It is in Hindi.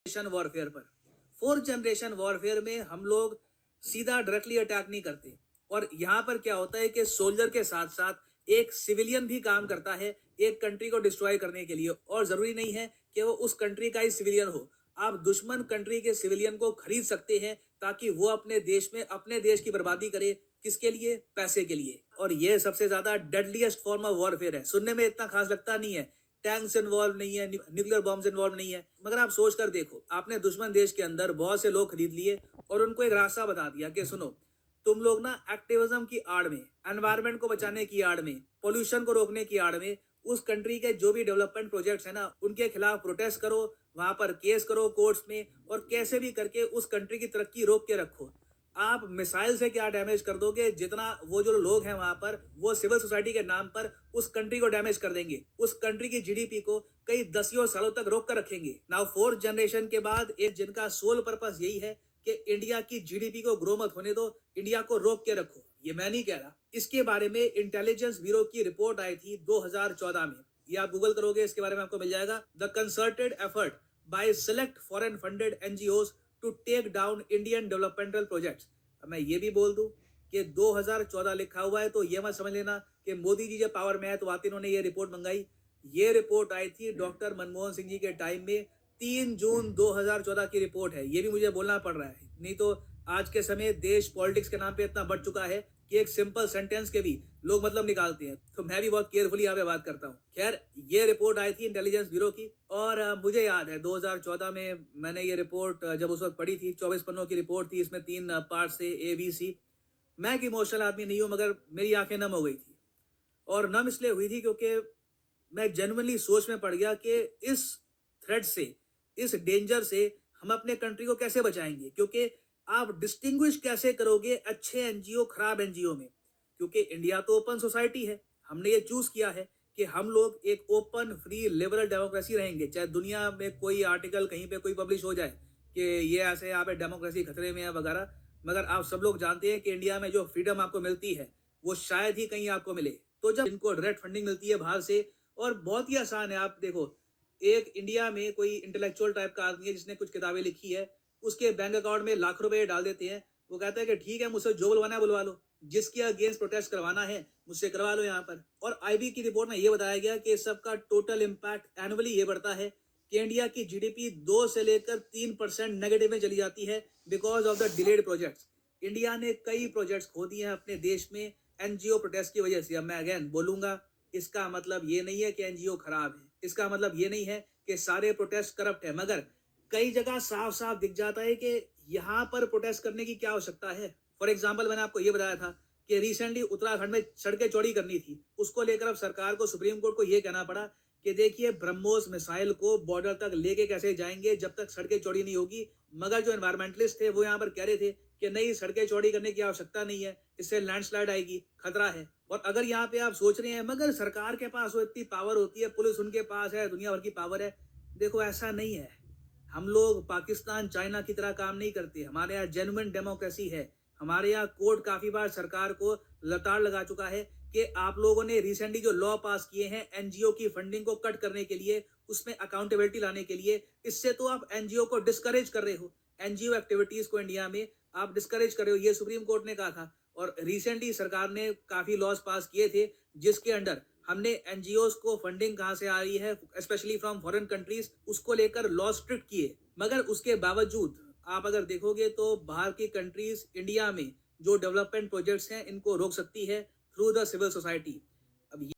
जनरेशन वॉरफेयर पर। फोर्थ जनरेशन वॉरफेयर में हम लोग सीधा डायरेक्टली अटैक नहीं करते, और यहाँ पर क्या होता है कि सोल्जर के साथ साथ एक सिविलियन भी काम करता है एक कंट्री को डिस्ट्रॉय करने के लिए, और जरूरी नहीं है कि वो उस कंट्री का ही सिविलियन हो। आप दुश्मन कंट्री के सिविलियन को खरीद सकते हैं ताकि वो अपने देश में अपने देश की बर्बादी करे। किसके लिए? पैसे के लिए। और ये सबसे ज्यादा डेडलीस्ट फॉर्म ऑफ वॉरफेयर है। सुनने में इतना खास लगता नहीं है, टैंक्स इन्वॉल्व नहीं है, न्यूक्लियर बॉम्ब्स इन्वॉल्व नहीं है, मगर आप सोच कर देखो, आपने दुश्मन देश के अंदर बहुत से लोग खरीद लिए और उनको एक रास्ता बता दिया कि सुनो, तुम लोग ना एक्टिविज्म की आड़ में, एनवायरमेंट को बचाने की आड़ में, पोल्यूशन को रोकने की आड़ में उस कंट्री के जो भी डेवलपमेंट प्रोजेक्ट्स है ना, उनके खिलाफ प्रोटेस्ट करो, वहां पर केस करो कोर्ट्स में, और कैसे भी करके उस कंट्री की तरक्की रोक के रखो। आप मिसाइल से क्या डैमेज कर दोगे, जितना वो जो लोग हैं वहां पर वो सिविल सोसाइटी के नाम पर उस कंट्री को डैमेज कर देंगे, उस कंट्री की जीडीपी को कई दसियों सालों तक रोक कर रखेंगे। नाउ फोर्थ जनरेशन के बाद एक जिनका सोल पर्पस यही है कि इंडिया की जीडीपी को ग्रो मत होने दो, इंडिया को रोक के रखो। ये मैं नहीं कह रहा, इसके बारे में इंटेलिजेंस ब्यूरो की रिपोर्ट आई थी 2014 में। ये आप गूगल करोगे, इसके बारे में आपको मिल जाएगा। The concerted effort by select foreign funded NGOs to take down Indian developmental projects. मैं ये भी बोल दूं कि 2014 लिखा हुआ है, तो ये मत समझ लेना कि मोदी जी जब पावर में आए तो आते इन्होंने ये रिपोर्ट मंगाई। ये रिपोर्ट आई थी डॉक्टर मनमोहन सिंह जी के टाइम में, 3 जून 2014 की रिपोर्ट है। ये भी मुझे बोलना पड़ रहा है, नहीं तो आज के समय देश पॉलिटिक्स के नाम पे इतना बढ़ चुका है कि एक सिंपल सेंटेंस के भी लोग मतलब निकालते हैं, तो मैं भी बहुत केयरफुली यहाँ पे बात करता हूँ। खैर, ये रिपोर्ट आई थी इंटेलिजेंस ब्यूरो की, और मुझे याद है 2014 में मैंने ये रिपोर्ट जब उस वक्त पढ़ी थी, 24 पन्नों की रिपोर्ट थी, इसमें 3 पार्ट से ABC। मैं एक इमोशनल आदमी नहीं हूँ, मगर मेरी आंखें नम हो गई थी, और नम इसलिए हुई थी क्योंकि मैं जेन्युइनली सोच में पड़ गया कि इस थ्रेट से, इस डेंजर से हम अपने कंट्री को कैसे बचाएंगे। क्योंकि आप डिस्टिंग्विश कैसे करोगे अच्छे एनजीओ खराब एनजीओ में, क्योंकि इंडिया तो ओपन सोसाइटी है। हमने ये चूज किया है कि हम लोग एक ओपन फ्री लिबरल डेमोक्रेसी रहेंगे, चाहे दुनिया में कोई आर्टिकल कहीं पे कोई पब्लिश हो जाए कि ये ऐसे यहाँ पे डेमोक्रेसी खतरे में है वगैरह, मगर आप सब लोग जानते हैं कि इंडिया में जो फ्रीडम आपको मिलती है वो शायद ही कहीं आपको मिले। तो जब इनको डायरेक्ट फंडिंग मिलती है बाहर से, और बहुत ही आसान है, आप देखो, एक इंडिया में कोई इंटेलेक्चुअल टाइप का आदमी है जिसने कुछ किताबें लिखी है, उसके बैंक अकाउंट में लाख रुपए डाल देते हैं, वो कहता है कि ठीक है, मुझसे जो बुलवाना है बुलवा लो, जिसके अगेंस्ट प्रोटेस्ट करवाना है मुझसे करवा लो यहाँ पर। और IB की रिपोर्ट में ये बताया गया कि इस सब का टोटल इम्पैक्ट एनुअली ये बढ़ता है कि इंडिया की जीडीपी 2 से लेकर 3% नेगेटिव में चली जाती है because of the delayed projects. India ने कई प्रोजेक्ट्स खो दिए हैं अपने देश में एनजीओ प्रोटेस्ट की वजह से। अब मैं अगेन बोलूंगा, इसका मतलब ये नहीं है कि एनजीओ खराब है, इसका मतलब ये नहीं है कि सारे प्रोटेस्ट करप्ट है, मगर कई जगह साफ साफ दिख जाता है कि यहाँ पर प्रोटेस्ट करने की क्या आवश्यकता है। फॉर एग्जाम्पल, मैंने आपको ये बताया था कि रिसेंटली उत्तराखंड में सड़कें चौड़ी करनी थी, उसको लेकर अब सरकार को, सुप्रीम कोर्ट को ये कहना पड़ा कि देखिए, ब्रह्मोस मिसाइल को बॉर्डर तक लेके कैसे जाएंगे जब तक सड़कें चौड़ी नहीं होगी। मगर जो एनवायरमेंटलिस्ट थे वो यहाँ पर कह रहे थे कि नहीं, सड़कें चौड़ी करने की आवश्यकता नहीं है, इससे लैंडस्लाइड आएगी, खतरा है। और अगर यहाँ पे आप सोच रहे हैं मगर सरकार के पास वो इतनी पावर होती है, पुलिस उनके पास है, दुनिया भर की पावर है, देखो ऐसा नहीं है। हम लोग पाकिस्तान चाइना की तरह काम नहीं करते, हमारे यहाँ जेन्युइन डेमोक्रेसी है। हमारे यहाँ कोर्ट काफी बार सरकार को लताड़ लगा चुका है कि आप लोगों ने रिसेंटली जो लॉ पास किए हैं एनजीओ की फंडिंग को कट करने के लिए, उसमें अकाउंटेबिलिटी लाने के लिए, इससे तो आप एनजीओ को डिस्करेज कर रहे हो, एनजीओ एक्टिविटीज को इंडिया में आप डिस्करेज कर रहे हो। ये सुप्रीम कोर्ट ने कहा था, और रिसेंटली सरकार ने काफी लॉज पास किए थे जिसके अंडर हमने एनजीओज को फंडिंग कहां से आ रही है, स्पेशली फ्रॉम फॉरेन कंट्रीज, उसको लेकर लॉ स्ट्रिक्ट किए। मगर उसके बावजूद आप अगर देखोगे तो बाहर की कंट्रीज इंडिया में जो डेवलपमेंट प्रोजेक्ट्स हैं इनको रोक सकती है थ्रू द सिविल सोसाइटी।